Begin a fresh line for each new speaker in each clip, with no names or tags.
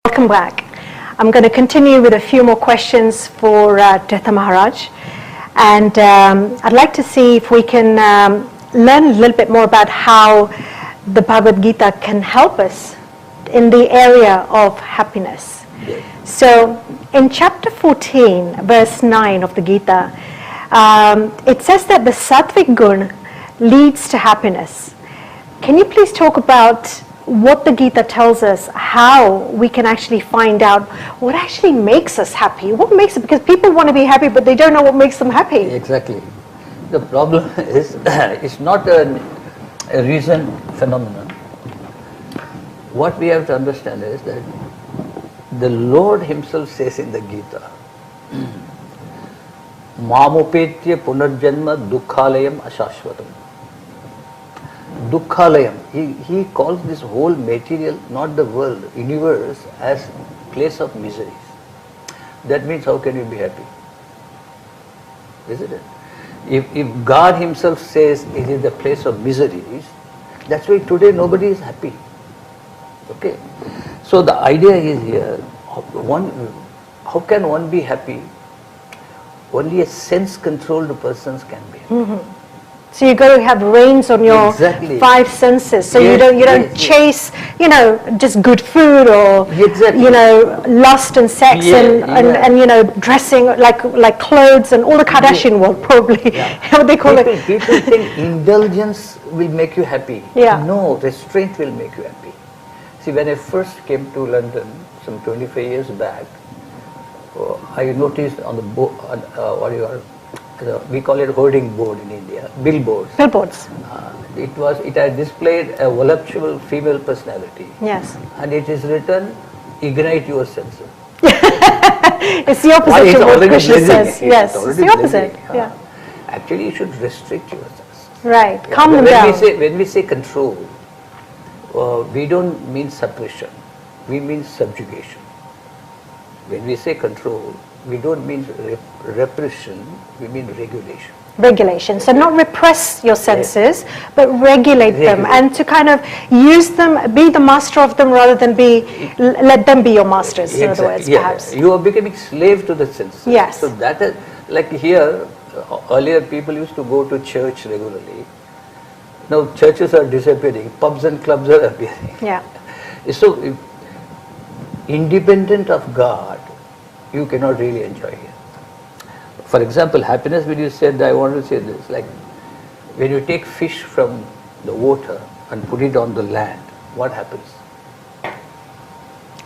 Welcome back. I'm going to continue with a few more questions for Tirtha Maharaj. And I'd like to see if we can learn a little bit more about how the Bhagavad Gita can help us in the area of happiness.
Yes.
So in chapter 14, verse 9 of the Gita, it says that the Sattvic Gun leads to happiness. Can you please talk about what the Gita tells us, how we can actually find out what actually makes us happy? What makes it, because people want to be happy, but they don't know what makes them happy.
Exactly. The problem is, it's not a reason phenomenon. What we have to understand is that the Lord Himself says in the Gita, Mamupetya punarjanma dukkhalayam ashashvatam. Dukkhalayam, he calls this whole material, not the world, universe, as place of miseries. That means how can you be happy? Isn't it? If God Himself says it is the place of miseries, that's why today nobody is happy. Okay? So the idea is here, how can one be happy? Only a sense-controlled person can be happy.
Mm-hmm. So you got to have reins on your
Exactly.
five senses. So
Yes,
you don't chase, just good food or
Exactly.
lust and sex and dressing like clothes and all the Kardashian world probably.
Yeah.
How they call it.
People think indulgence will make you happy.
Yeah.
No, restraint will make you happy. See, when I first came to London some 25 years back, I noticed on the board, we call it hoarding board in India, billboards.
Billboards.
It had displayed a voluptuous female personality.
Yes.
And it is written, ignite your senses.
It's the opposite of what Krishna says. Yes, it's the opposite. Yeah.
Actually, you should restrict your senses.
Right.
Yeah.
Calm them down.
When we say control, we don't mean suppression. We mean subjugation. When we say control, we don't mean repression, we mean regulation.
Regulation. So not repress your senses, but regulate them, and to kind of use them, be the master of them rather than let them be your masters, in other words, perhaps.
You are becoming slave to the senses.
Yes.
So that is, like here, earlier people used to go to church regularly. Now churches are disappearing, pubs and clubs are appearing.
Yeah.
So, independent of God, you cannot really enjoy it. For example, happiness, when you said, I want to say this, like when you take fish from the water and put it on the land, what happens?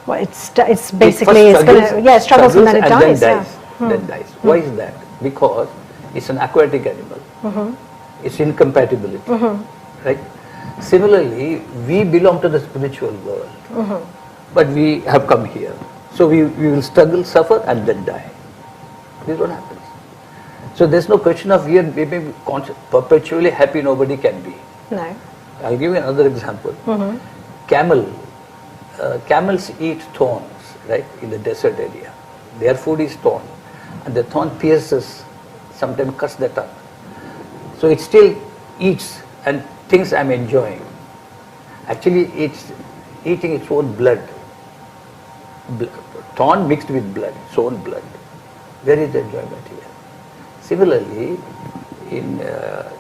Well, it's basically, it struggles and then it dies.
Then dies. Why is that? Because it's an aquatic animal. Mm-hmm. It's incompatibility. Mm-hmm. Right? Similarly, we belong to the spiritual world. Mm-hmm. But we have come here. So we will struggle, suffer, and then die. This is what happens. So there's no question of we may be perpetually happy, nobody can be.
No.
I'll give you another example. Mm-hmm. Camels eat thorns, right, in the desert area. Their food is thorn. And the thorn pierces, sometimes cuts the tongue. So it still eats and thinks I'm enjoying. Actually, it's eating its own blood. Thorn mixed with blood, its own blood. Where is the enjoyment here? Similarly, in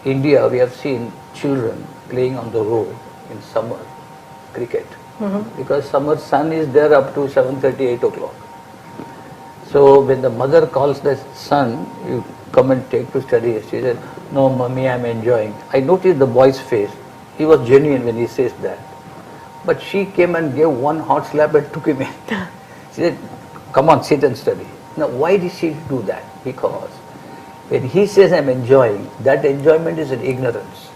India, we have seen children playing on the road in summer, cricket. Mm-hmm. Because summer sun is there up to 7:30, 8 o'clock. So when the mother calls the son, you come and take to study. She said, no, mommy, I'm enjoying. I noticed the boy's face. He was genuine when he says that. But she came and gave one hot slap and took him in. She said, come on, sit and study. Now, why did she do that? Because when he says I'm enjoying, that enjoyment is an ignorance.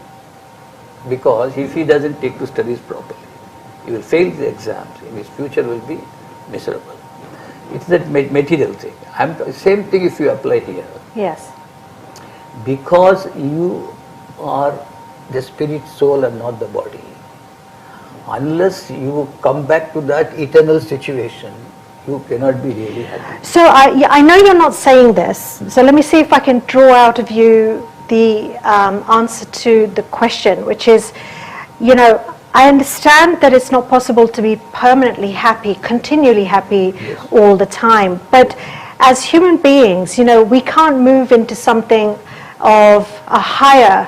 Because if he doesn't take to studies properly, he will fail the exams, and his future will be miserable. It's that material thing. Same thing if you apply here.
Yes.
Because you are the spirit, soul, and not the body. Unless you come back to that eternal situation, you cannot be really happy.
So I know you're not saying this, so let me see if I can draw out of you the answer to the question, which is, I understand that it's not possible to be permanently happy, continually happy all the time. But as human beings, we can't move into something of a higher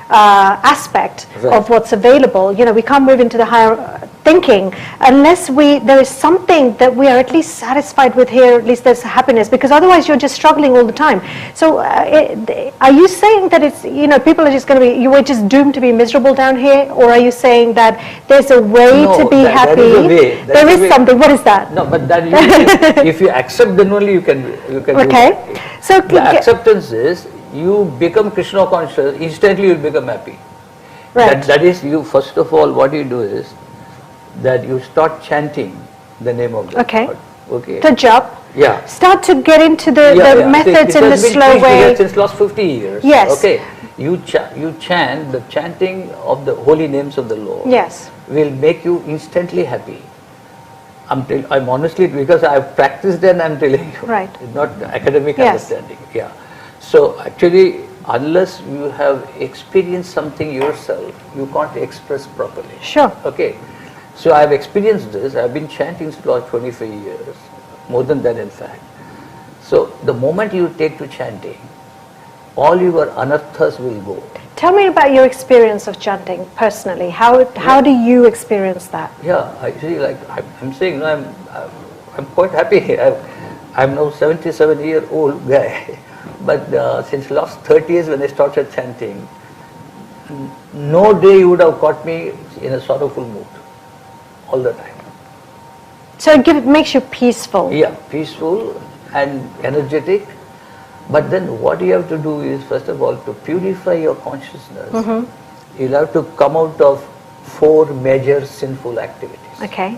aspect of what's available. We can't move into the higher thinking unless there is something that we are at least satisfied with here, at least there's happiness, because otherwise you're just struggling all the time. So are you saying that it's, people are just going to be, you were just doomed to be miserable down here, or are you saying that there's a way to be happy? There is something. What is that?
No, but that if you accept, then only you can
okay. So
the acceptance is, you become Krishna conscious, instantly you become happy.
Right.
That is, you first of all, what you do is that you start chanting the name of the Lord. Okay.
The jap.
Yeah.
Start to get into the methods in the slow way.
Since last 50 years.
Yes.
Okay. You chant, the chanting of the holy names of the Lord.
Yes.
Will make you instantly happy. I'm honestly, because I've practiced and I'm telling you.
Right.
It's not academic understanding. Yeah. So actually, unless you have experienced something yourself, you can't express properly.
Sure.
Okay. So I've experienced this. I've been chanting for last 25 years, more than that in fact. So the moment you take to chanting, all your anarthas will go.
Tell me about your experience of chanting personally. How do you experience that?
Yeah, actually, like I'm saying, I'm quite happy here. I'm now 77-year-old guy, but since last 30 years when I started chanting, no day you would have caught me in a sorrowful mood, all the time.
So it makes you peaceful.
Yeah, peaceful and energetic. But then what you have to do is, first of all, to purify your consciousness, you'll have to come out of 4 major sinful activities.
Okay.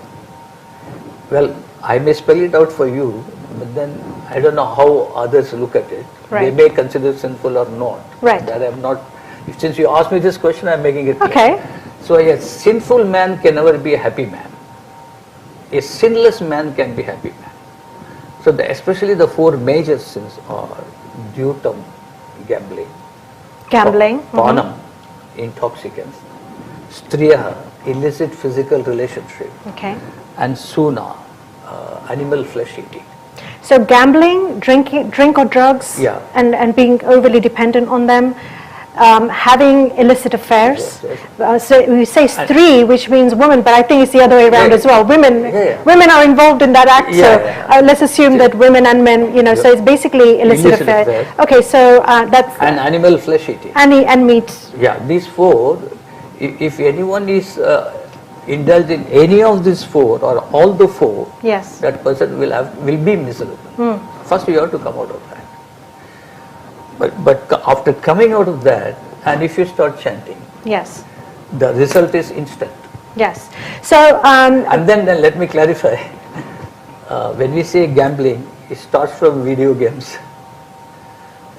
Well, I may spell it out for you, but then I don't know how others look at it.
Right.
They may consider sinful or not.
Right.
That I'm not. Since you asked me this question, I'm making it clear.
Okay.
So a sinful man can never be a happy man. A sinless man can be a happy man. So especially the 4 major sins are dutam, gambling, panam, intoxicants, striya, illicit physical relationship, and suna, animal flesh eating.
So gambling, drink or drugs, and being overly dependent on them, having illicit affairs. So we say stri, which means woman, but I think it's the other way around as well. Women are involved in that act. So let's assume that women and men, so it's basically illicit affairs. Okay, so that's
and animal flesh eating.
And meat.
Yeah, these 4. If anyone is indulged in any of these 4 or all the 4, that person will be miserable. First, you have to come out of that. But after coming out of that, and if you start chanting, the result is instant.
Yes. So
and then let me clarify. When we say gambling, it starts from video games.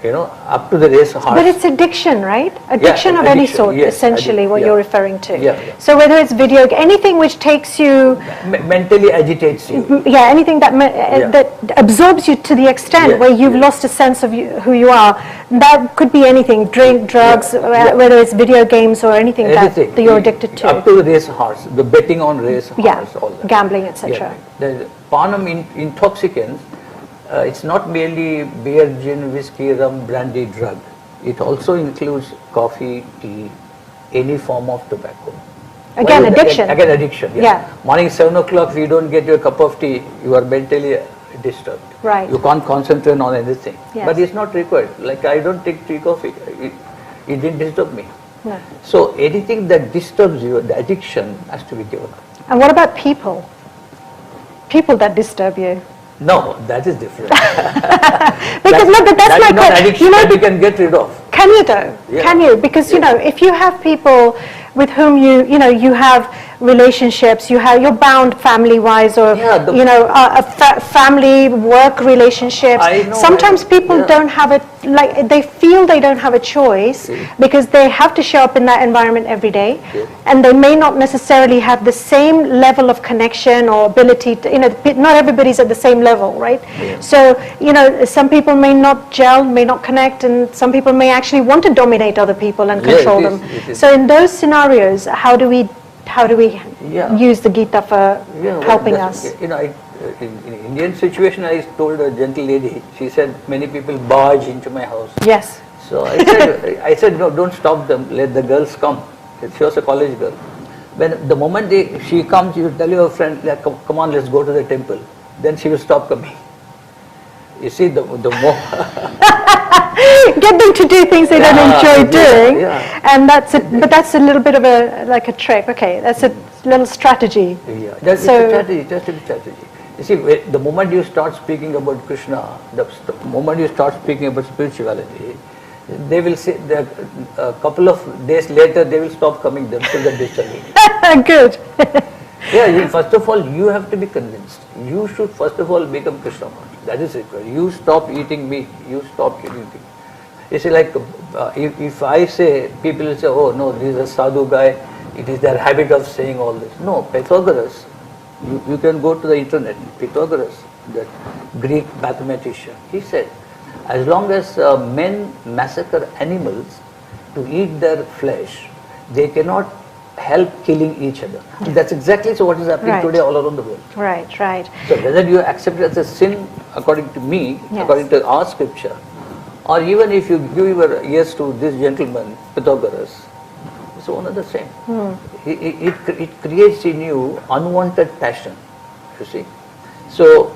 Up to the race horse.
But it's addiction, right? Addiction of any sort, essentially, what you're referring to. So whether it's anything which takes you...
mentally agitates you.
Yeah, anything that absorbs you to the extent where you've lost a sense of who you are. That could be anything, drink, drugs, whether it's video games or anything that you're addicted to.
Up to the race horse, the betting on race horse, all that.
Gambling, etc.
The panam intoxicants, it's not merely beer, gin, whiskey, rum, brandy, drug. It also includes coffee, tea, any form of tobacco.
Again, addiction.
Again, addiction. Morning 7 o'clock, if you don't get your cup of tea, you are mentally disturbed.
Right.
You can't concentrate on anything. But it's not required. Like I don't take tea, coffee. It didn't disturb me.
No.
So anything that disturbs you, the addiction has to be given up.
And what about people? People that disturb you?
No, that is different.
Because that's my
not addiction that you can get rid of.
Can you though? Yeah. Can you? Because if you have people with whom you have relationships, you're bound family-wise, or family work relationships. Sometimes people don't have it. Like they feel they don't have a choice because they have to show up in that environment every day, and they may not necessarily have the same level of connection or ability to, not everybody's at the same level, right? So some people may not gel, may not connect, and some people may actually want to dominate other people and control them. So in those scenarios, how do we how do we use the Gita for helping us?
You know, in Indian situation, I told a gentle lady, she said, many people barge into my house.
Yes.
So I said, no, don't stop them, let the girls come. She was a college girl. When the moment she comes, you tell your friend, like, come on, let's go to the temple. Then she will stop coming. You see, the more...
Get them to do things they don't enjoy doing.
Yeah.
And but that's a little bit of like a trick. Okay, that's a little strategy.
Yeah, that's a strategy, just a strategy. You see, the moment you start speaking about Krishna, the moment you start speaking about spirituality, they will say that a couple of days later they will stop coming themselves and disturbing.
Good.
Yeah, first of all, you have to be convinced. You should first of all become Krishna conscious. That is it. You stop eating meat. You stop eating meat. You see, like if I say, people will say, oh no, this is a sadhu guy. It is their habit of saying all this. No, Pythagoras. You can go to the internet. Pythagoras, that Greek mathematician, he said, as long as men massacre animals to eat their flesh, they cannot help killing each other. That's exactly what is happening today all around the world.
Right, right.
So whether you accept it as a sin according to me, according to our scripture, or even if you give your ears to this gentleman, Pythagoras, it's one and the same. It creates in you unwanted passion, you see. So,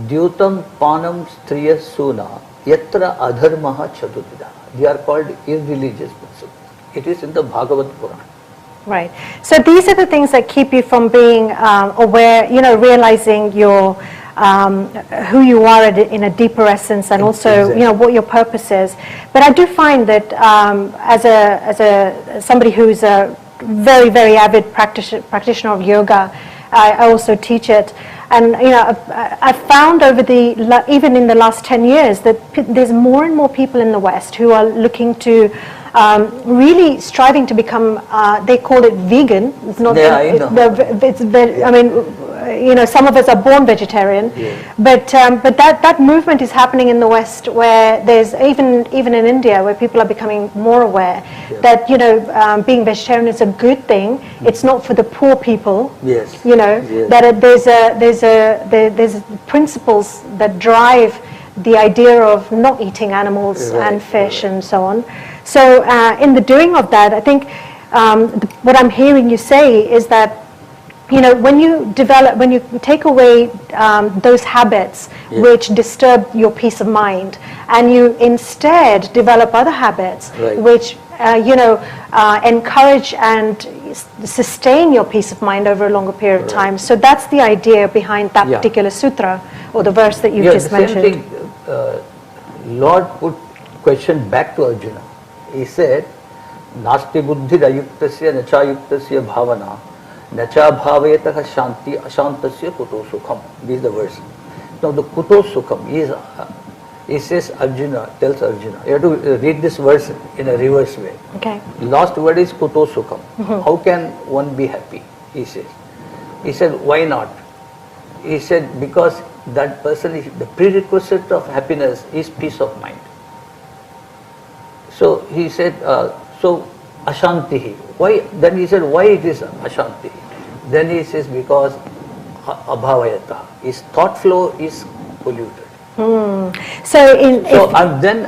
Dyutam Panam Striya Suna Yatra Adharmaha Chaturvida. They are called irreligious principles. It is in the Bhagavad Purana.
Right. So these are the things that keep you from being aware, realizing your who you are in a deeper essence, and also what your purpose is. But I do find that as somebody who's a very, very avid practitioner of yoga, I also teach it. And I've found even in the last 10 years that there's more and more people in the West who are looking to really striving to become, they call it vegan. It's not. I mean, some of us are born vegetarian, but that movement is happening in the West, where there's even in India, where people are becoming more aware that being vegetarian is a good thing. It's not for the poor people. That there's principles that drive the idea of not eating animals and fish and so on. So in the doing of that, I think what I'm hearing you say is that when you take away those habits which disturb your peace of mind, and you instead develop other habits which encourage and sustain your peace of mind over a longer period of time. So that's the idea behind that particular sutra or the verse that you just mentioned.
Same thing, Lord put question back to Arjuna. He said, Nasti buddhi ayuktasya nachayuktasya bhavana nacha bhavayataha shanti ashantasya kuto sukham. This is the verse. Now the kuto sukham is, he says Arjuna, tells Arjuna, you have to read this verse in a reverse way.
Okay.
Last word is kuto sukham. How can one be happy? He says. He said, why not? He said, because that person is, the prerequisite of happiness is peace of mind. So he said, so ashantihi. Why? Then he said, why it is ashantihi? Then he says, because abhavayata. His thought flow is polluted. And then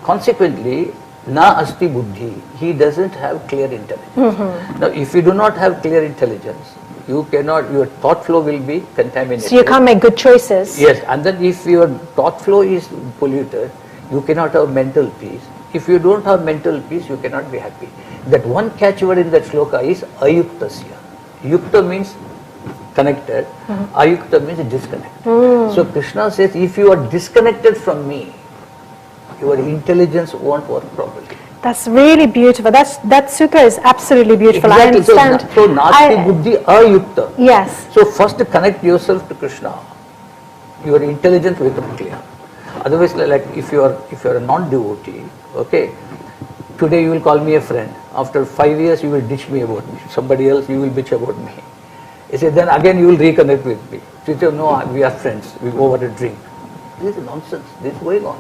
consequently, na asti buddhi. He doesn't have clear intelligence. Now, if you do not have clear intelligence, you cannot, your thought flow will be contaminated.
So you can't make good choices.
Yes, and then if your thought flow is polluted, you cannot have mental peace. If you don't have mental peace, you cannot be happy. That one catchword in that shloka is ayuktasya. Yukta means connected, ayukta means disconnected. So Krishna says, if you are disconnected from me, your intelligence won't work properly.
That's really beautiful. That sutra is absolutely beautiful.
Exactly.
I understand.
So nasti buddhi ayukta.
Yes.
So first connect yourself to Krishna. Your intelligence will become clear. Otherwise, like if you are a non-devotee, okay, today you will call me a friend. After 5 years, you will ditch me about me. Somebody else, you will bitch about me. You say, then again you will reconnect with me. So you say, no, we are friends. We go over a drink. This is nonsense. This is going on.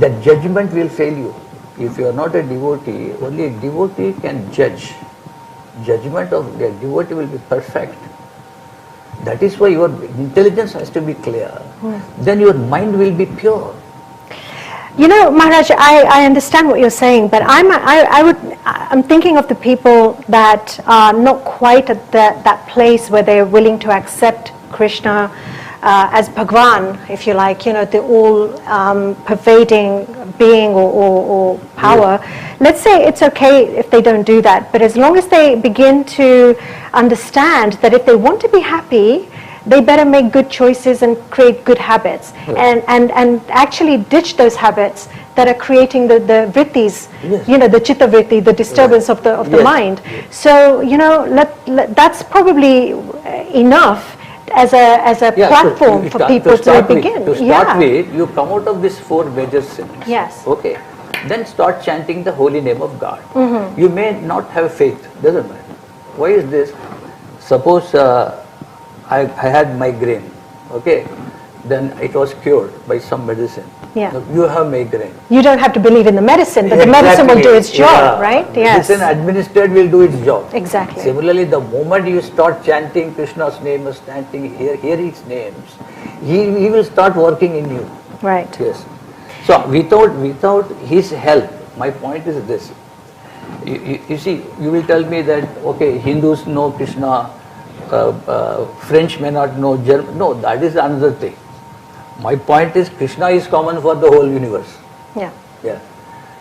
That judgment will fail you. If you are not a devotee, only a devotee can judge. judgment of the devotee will be perfect. That is why your intelligence has to be clear. Then your mind will be pure.
You know, Maharaj, I understand what you're saying, but I'm thinking of the people that are not quite at that place where they're willing to accept Krishna as Bhagwan, if you like, you know, the all-pervading being or power. Yeah. Let's say it's okay if they don't do that, but as long as they begin to understand that if they want to be happy, they better make good choices and create good habits, and actually ditch those habits that are creating the vrittis, you know, the chitta vritti, the disturbance of the mind. So, you know, that's probably enough as a platform for people to begin.
To start with, you come out of these 4 major sins.
Yes.
Okay. Then start chanting the holy name of God. You may not have faith, doesn't matter. Why is this? Suppose I had migraine, okay, then it was cured by some medicine.
Yeah.
Now, you have migraine.
You don't have to believe in the medicine, but the medicine will do its job, right? Yes.
Medicine administered will do its job.
Exactly.
Similarly, the moment you start chanting Krishna's name, chanting hear his names, he will start working in you.
Right.
Yes. So without his help, my point is this. You see, you will tell me that, okay, Hindus know Krishna, French may not know German. No, that is another thing. My point is Krishna is common for the whole universe.
Yeah.
Yeah.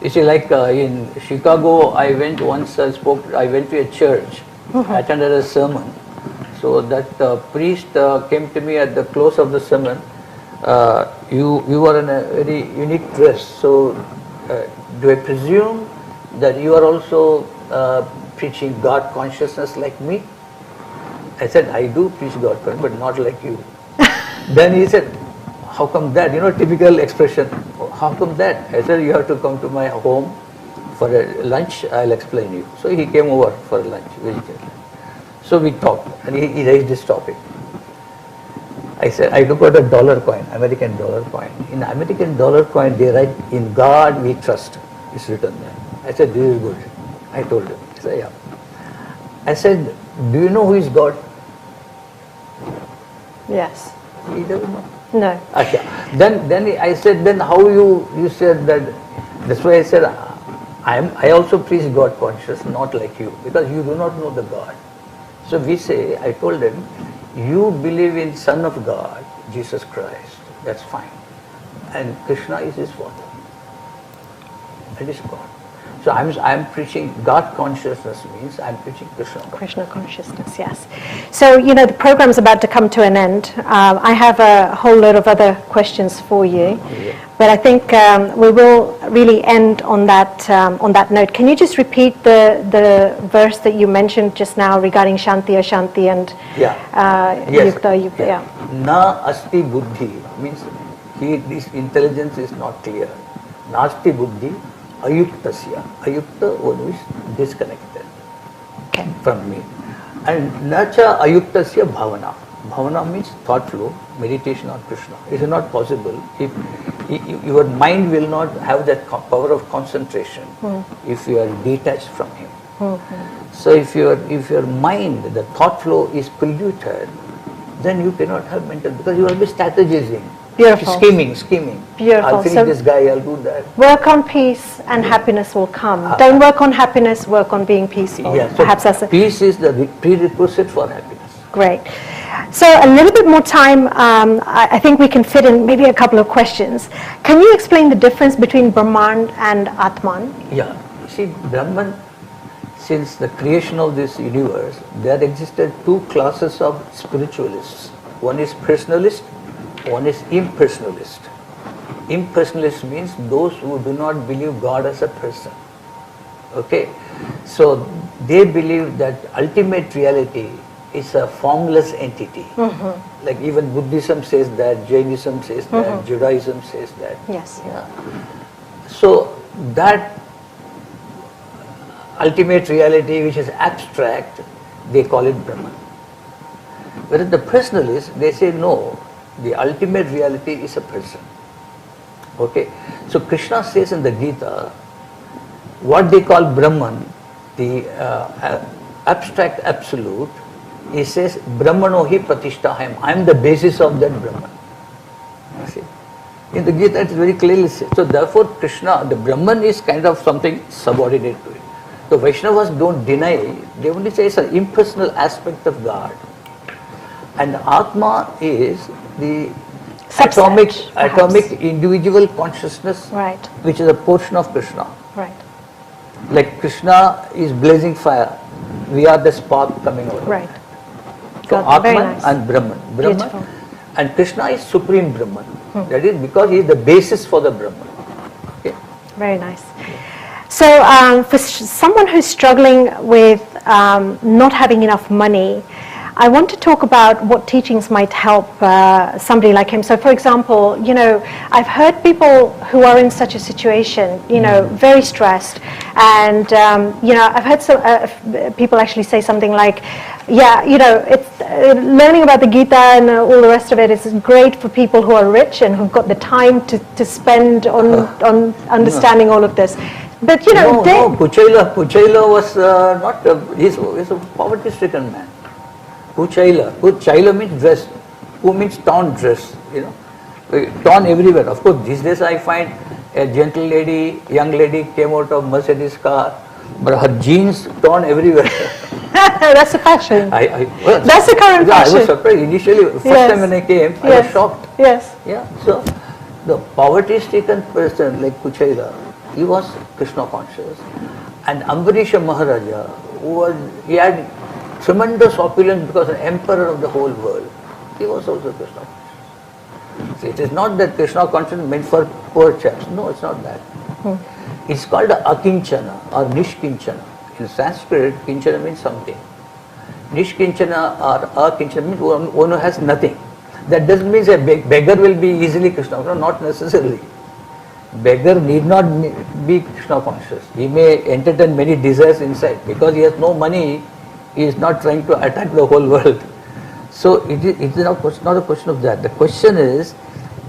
You see, like in Chicago, I went once, I went to a church, attended a sermon. So that priest came to me at the close of the sermon. You were in a very unique dress. So do I presume that you are also preaching God consciousness like me? I said, I do preach God consciousness, but not like you. Then he said, how come that? You know, typical expression. How come that? I said, you have to come to my home for a lunch, I'll explain you. So he came over for a lunch, vegetarian. So we talked, and he raised this topic. I said, I look at a dollar coin, American dollar coin. In American dollar coin, they write, in God we trust. It's written there. I said, this is good. I told him. He said, yeah. I said, do you know who is God?
Yes.
He doesn't know.
No.
Okay. Then I said, then how you said that? That's why I said, I also preach God conscious, not like you, because you do not know the God. So we say, I told them, you believe in Son of God, Jesus Christ. That's fine. And Krishna is his Father. That is God. So I'm preaching God consciousness means I'm preaching Krishna consciousness.
Krishna consciousness, yes. So, you know, the program's about to come to an end. I have a whole lot of other questions for you, but I think we will really end on that note. Can you just repeat the verse that you mentioned just now regarding Shanti, Ashanti, and Yukta, Yukta? Yeah.
Na asti buddhi means this intelligence is not clear. Nasti buddhi. Ayuktasya. Ayukta one is disconnected from me. And nacha ayuktasya bhavana. Bhavana means thought flow, meditation on Krishna. It is not possible if your mind will not have that power of concentration if you are detached from him. So if your mind, the thought flow is polluted, then you cannot have mental, because you will be strategizing.
Beautiful.
Scheming.
Beautiful.
I'll finish this guy, I'll do that.
Work on peace and happiness will come. Don't work on happiness, work on being peaceful.
Yeah, so
perhaps that's
peace is the prerequisite for happiness.
Great. So a little bit more time, I think we can fit in maybe a couple of questions. Can you explain the difference between Brahman and Atman?
Yeah. See, Brahman, since the creation of this universe, there existed 2 classes of spiritualists. One is personalist, one is impersonalist. Impersonalist means those who do not believe God as a person. Okay? So they believe that ultimate reality is a formless entity. Like even Buddhism says that, Jainism says that, Judaism says that.
Yes.
Yeah. So that ultimate reality which is abstract, they call it Brahman. Whereas the personalists, they say no, the ultimate reality is a person. Okay, so Krishna says in the Gita, what they call Brahman, the abstract absolute, he says, Brahmano hi pratishtaham. I am the basis of that Brahman. You see? In the Gita, it is very clearly said. So therefore, Krishna, the Brahman is kind of something subordinate to it. The Vaishnavas don't deny, they only say it's an impersonal aspect of God. And Atma is the atomic individual consciousness,
right,
which is a portion of Krishna.
right.
Like Krishna is blazing fire, we are the spark coming out.
Right.
So
God,
Atman
nice.
and Brahman.
Beautiful.
And Krishna is supreme Brahman. That is because he is the basis for the Brahman. Okay.
Very nice. So for someone who's struggling with not having enough money, I want to talk about what teachings might help somebody like him. So for example, you know, I've heard people who are in such a situation, you know, very stressed, and you know, I've heard some people actually say something like, yeah, you know, it's learning about the Gita and all the rest of it is great for people who are rich and who've got the time to spend on understanding all of this. But you know,
Kuchaila was not, he's a poverty-stricken man. Kuchaila means dress. Who means torn dress, you know, torn everywhere. Of course, these days I find a gentle lady, young lady came out of Mercedes car, but her jeans torn everywhere.
That's a fashion. That's the current fashion.
I was surprised initially. First time when I came, I was shocked.
Yes.
Yeah. So the poverty-stricken person like Kuchaila, he was Krishna conscious, and Ambarisha Maharaja, he had tremendous opulence because an emperor of the whole world. He was also Krishna conscious. See, it is not that Krishna conscious meant for poor chaps. No, it's not that. It's called akinchana or nishkinchana. In Sanskrit, kinchana means something. Nishkinchana or akinchana means one who has nothing. That doesn't mean a beggar will be easily Krishna conscious. Not necessarily. Beggar need not be Krishna conscious. He may entertain many desires inside. Because he has no money, he is not trying to attack the whole world. So it is not a question of that. The question is,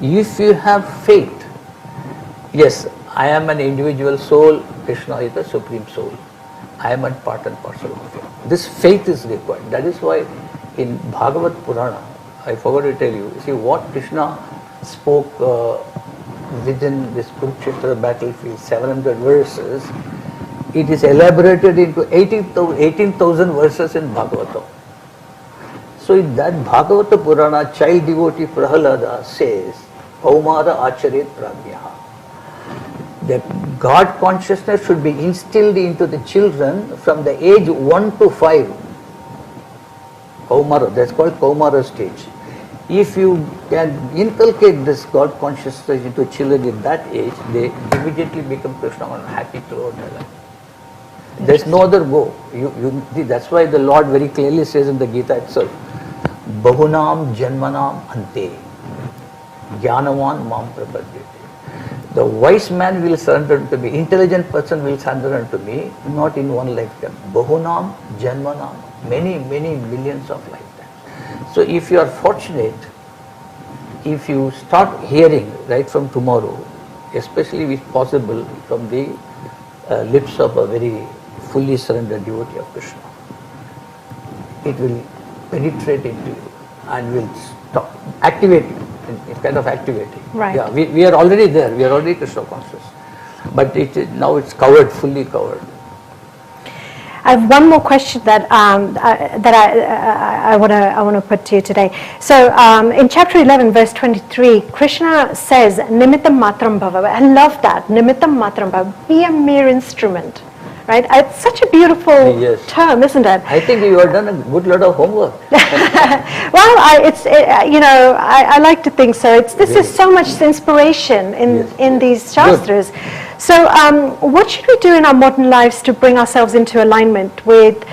if you have faith, yes, I am an individual soul, Krishna is the supreme soul. I am a part and parcel of him. This faith is required. That is why in Bhagavad Purana, I forgot to tell you, see what Krishna spoke within this Kurukshetra battlefield, 700 verses, it is elaborated into 18,000 verses in Bhagavatam. So in that Bhagavata Purana, child devotee Prahalada says, Kaumara Acharet Pragyaha. The God consciousness should be instilled into the children from the age 1 to 5. Kaumara, that's called Kaumara stage. If you can inculcate this God consciousness into children in that age, they immediately become Krishna and happy throughout their life. There's no other go. That's why the Lord very clearly says in the Gita itself, Bahunam Janmanam Ante Jnanavan Mam Prapadyate. The wise man will surrender to me, intelligent person will surrender to me, not in one lifetime. Bahunam Janmanam, many millions of lifetimes. So if you are fortunate, if you start hearing right from tomorrow, especially if possible from the lips of a very fully surrendered devotee of Krishna, it will penetrate into you and will stop, activate you. It's kind of activating.
Right.
Yeah, we are already there. We are already Krishna conscious, but now it's covered, fully covered.
I have one more question that I want to put to you today. So in chapter 11, verse 23, Krishna says, "Nimittam matram bhava." I love that. Nimittam matram bhava. Be a mere instrument. Right? It's such a beautiful term, isn't it?
I think you have done a good lot of homework.
Well, I like to think so. This is so much inspiration in these shastras. Good. So what should we do in our modern lives to bring ourselves into alignment with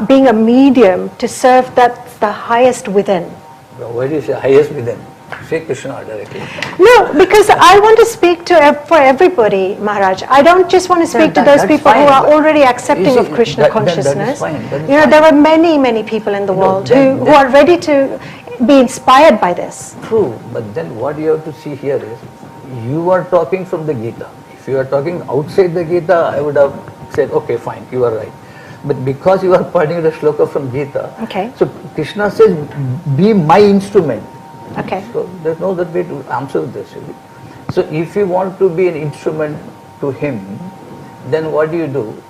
being a medium to serve that's the highest within?
What is the highest within? Say Krishna directly.
No, because I want to speak for everybody, Maharaj. I don't just want to speak to those people who are already accepting of Krishna consciousness. There are many people in the world who are ready to be inspired by this.
True, but then what you have to see here is, you are talking from the Gita. If you are talking outside the Gita, I would have said, okay, fine, you are right. But because you are pointing the shloka from Gita,
Okay.
so Krishna says, be my instrument.
Okay.
So there's no other way to answer this. Really. So if you want to be an instrument to him, then what do?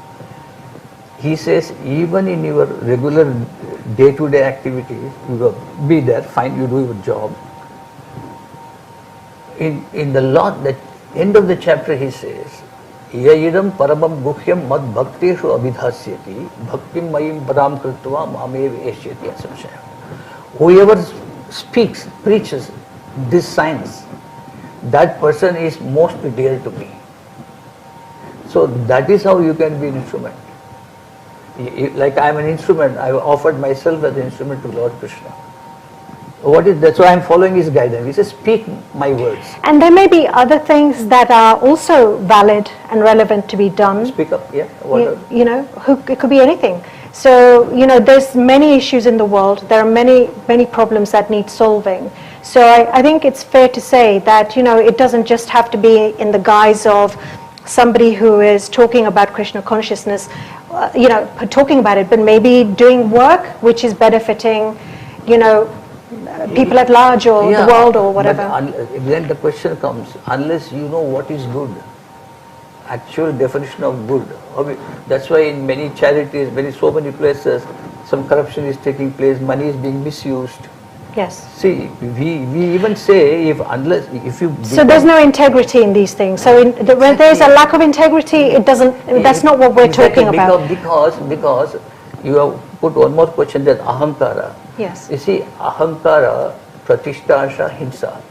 He says, even in your regular day-to-day activities, you go, be there, fine, you do your job. In the the end of the chapter, he says, Yayidam paramam guhyam mad bhakteshu abhidhasyati bhaktim mayim param kritva mamev eshyati asamshaya. Whoever speaks, preaches this science, that person is most dear to me. So that is how you can be an instrument. Like I am an instrument, I offered myself as an instrument to Lord Krishna. That's why I am following his guidance. He says, speak my words.
And there may be other things that are also valid and relevant to be done.
Speak up, yeah.
It could be anything. So, there's many issues in the world. There are many problems that need solving. So I think it's fair to say that, it doesn't just have to be in the guise of somebody who is talking about Krishna consciousness, talking about it, but maybe doing work which is benefiting, people at large or the world or whatever.
But then the question comes, unless you know what is good, actual definition of good. That's why in many charities, so many places, some corruption is taking place, money is being misused.
Yes.
See, we even say if you.
So there's no integrity in these things. So when there's a lack of integrity, that's not what we're talking about.
Because you have put one more question, that ahankara.
Yes.
You see, ahankara, pratishtha, himsa.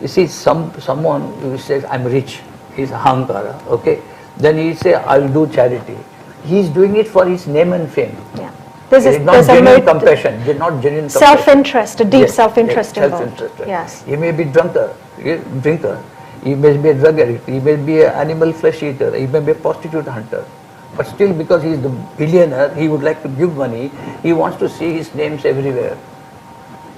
You see, someone who says, I'm rich, is ahankara, okay? Then he say, I'll do charity. He's doing it for his name and fame.
Yeah.
There's not genuine compassion. There's not genuine compassion.
Self-interest, a deep self-interest involved.
Self-interest.
Yes.
He may be drinker. He may be a drug addict. He may be an animal flesh eater. He may be a prostitute hunter. But still, because he is the billionaire, he would like to give money. He wants to see his names everywhere.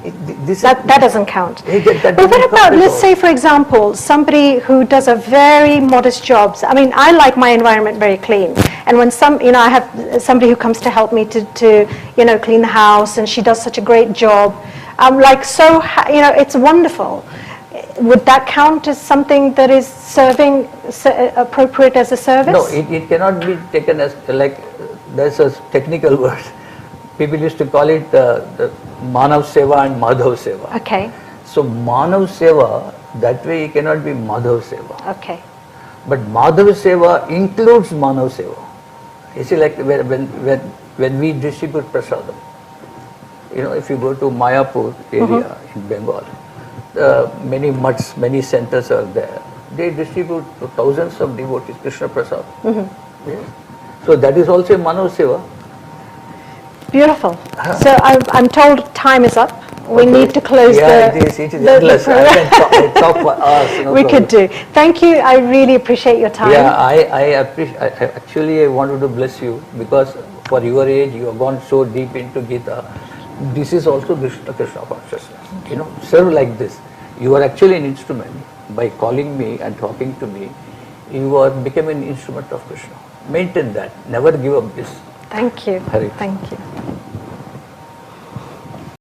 That doesn't count.
But
what about, let's say, for example, somebody who does a very modest job. I mean, I like my environment very clean. And when I have somebody who comes to help me to clean the house, and she does such a great job. I'm like, it's wonderful. Would that count as something that is serving, appropriate as a service?
No, it cannot be taken as, there's a technical word. People used to call it the Manav Seva and Madhav Seva.
Okay.
So Manav Seva, that way it cannot be Madhav Seva.
Okay.
But Madhav Seva includes Manav Seva. You see, like when we distribute prasadam, if you go to Mayapur area in Bengal, many mutts, many centers are there. They distribute to thousands of devotees Krishna Prasad. Yeah. So that is also Manav Seva.
Beautiful. So I'm told time is up. We need to close
it is endless. I can talk for hours.
We could do. Thank you. I really appreciate your time.
Yeah, I appreciate. Actually, I wanted to bless you because for your age, you have gone so deep into Gita. This is also Krishna consciousness. Serve like this. You are actually an instrument. By calling me and talking to me, you are becoming an instrument of Krishna. Maintain that. Never give up this.
Thank you.
Hari.
Thank you.